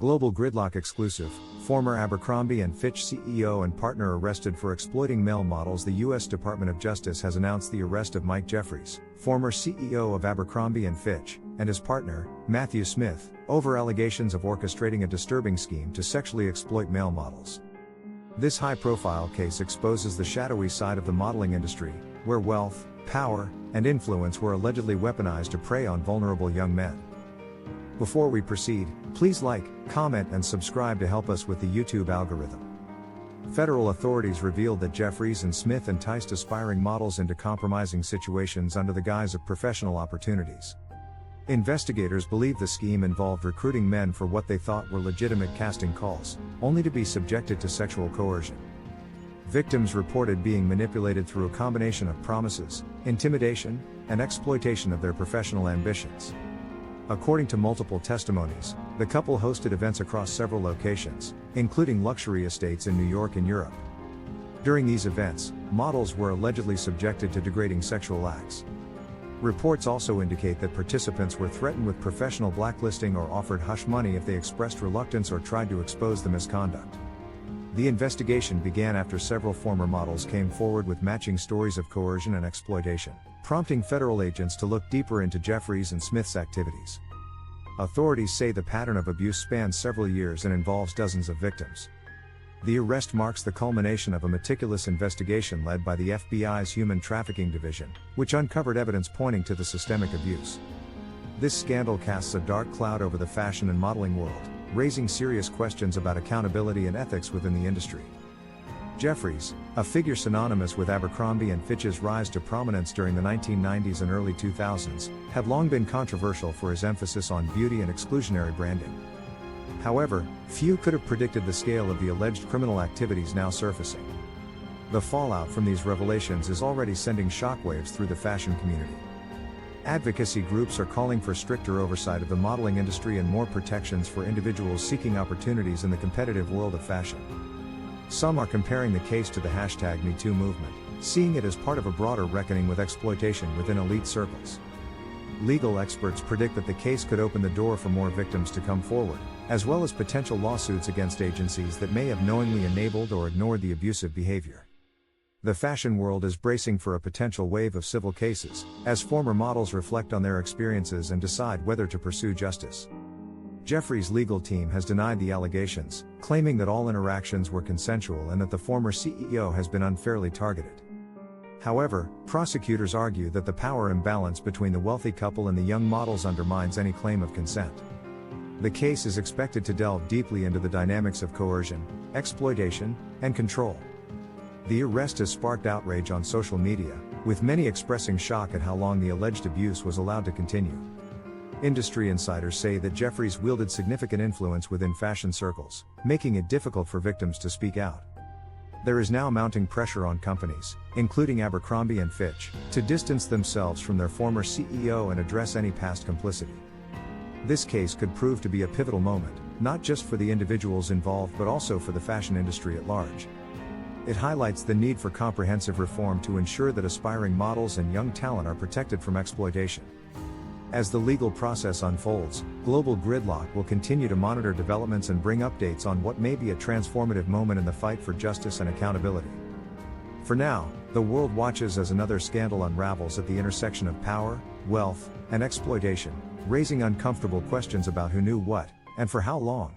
Global Gridlock exclusive, former Abercrombie and Fitch CEO and partner arrested for exploiting male models. The U.S. Department of Justice has announced the arrest of Mike Jeffries, former CEO of Abercrombie and Fitch, and his partner, Matthew Smith, over allegations of orchestrating a disturbing scheme to sexually exploit male models. This high-profile case exposes the shadowy side of the modeling industry, where wealth, power, and influence were allegedly weaponized to prey on vulnerable young men. Before we proceed, please like, comment and subscribe to help us with the YouTube algorithm. Federal authorities revealed that Jeffries and Smith enticed aspiring models into compromising situations under the guise of professional opportunities. Investigators believe the scheme involved recruiting men for what they thought were legitimate casting calls, only to be subjected to sexual coercion. Victims reported being manipulated through a combination of promises, intimidation, and exploitation of their professional ambitions. According to multiple testimonies, the couple hosted events across several locations, including luxury estates in New York and Europe. During these events, models were allegedly subjected to degrading sexual acts. Reports also indicate that participants were threatened with professional blacklisting or offered hush money if they expressed reluctance or tried to expose the misconduct. The investigation began after several former models came forward with matching stories of coercion and exploitation, prompting federal agents to look deeper into Jeffries and Smith's activities. Authorities say the pattern of abuse spans several years and involves dozens of victims. The arrest marks the culmination of a meticulous investigation led by the FBI's Human Trafficking Division, which uncovered evidence pointing to the systemic abuse. This scandal casts a dark cloud over the fashion and modeling world, raising serious questions about accountability and ethics within the industry. Jeffries, a figure synonymous with Abercrombie and Fitch's rise to prominence during the 1990s and early 2000s, had long been controversial for his emphasis on beauty and exclusionary branding. However, few could have predicted the scale of the alleged criminal activities now surfacing. The fallout from these revelations is already sending shockwaves through the fashion community. Advocacy groups are calling for stricter oversight of the modeling industry and more protections for individuals seeking opportunities in the competitive world of fashion. Some are comparing the case to the #MeToo movement, seeing it as part of a broader reckoning with exploitation within elite circles. Legal experts predict that the case could open the door for more victims to come forward, as well as potential lawsuits against agencies that may have knowingly enabled or ignored the abusive behavior. The fashion world is bracing for a potential wave of civil cases, as former models reflect on their experiences and decide whether to pursue justice. Jeffries' legal team has denied the allegations, claiming that all interactions were consensual and that the former CEO has been unfairly targeted. However, prosecutors argue that the power imbalance between the wealthy couple and the young models undermines any claim of consent. The case is expected to delve deeply into the dynamics of coercion, exploitation, and control. The arrest has sparked outrage on social media, with many expressing shock at how long the alleged abuse was allowed to continue. Industry insiders say that Jeffries wielded significant influence within fashion circles, making it difficult for victims to speak out. There is now mounting pressure on companies, including Abercrombie and Fitch, to distance themselves from their former CEO and address any past complicity. This case could prove to be a pivotal moment, not just for the individuals involved but also for the fashion industry at large. It highlights the need for comprehensive reform to ensure that aspiring models and young talent are protected from exploitation. As the legal process unfolds, Global Gridlock will continue to monitor developments and bring updates on what may be a transformative moment in the fight for justice and accountability. For now, the world watches as another scandal unravels at the intersection of power, wealth, and exploitation, raising uncomfortable questions about who knew what, and for how long.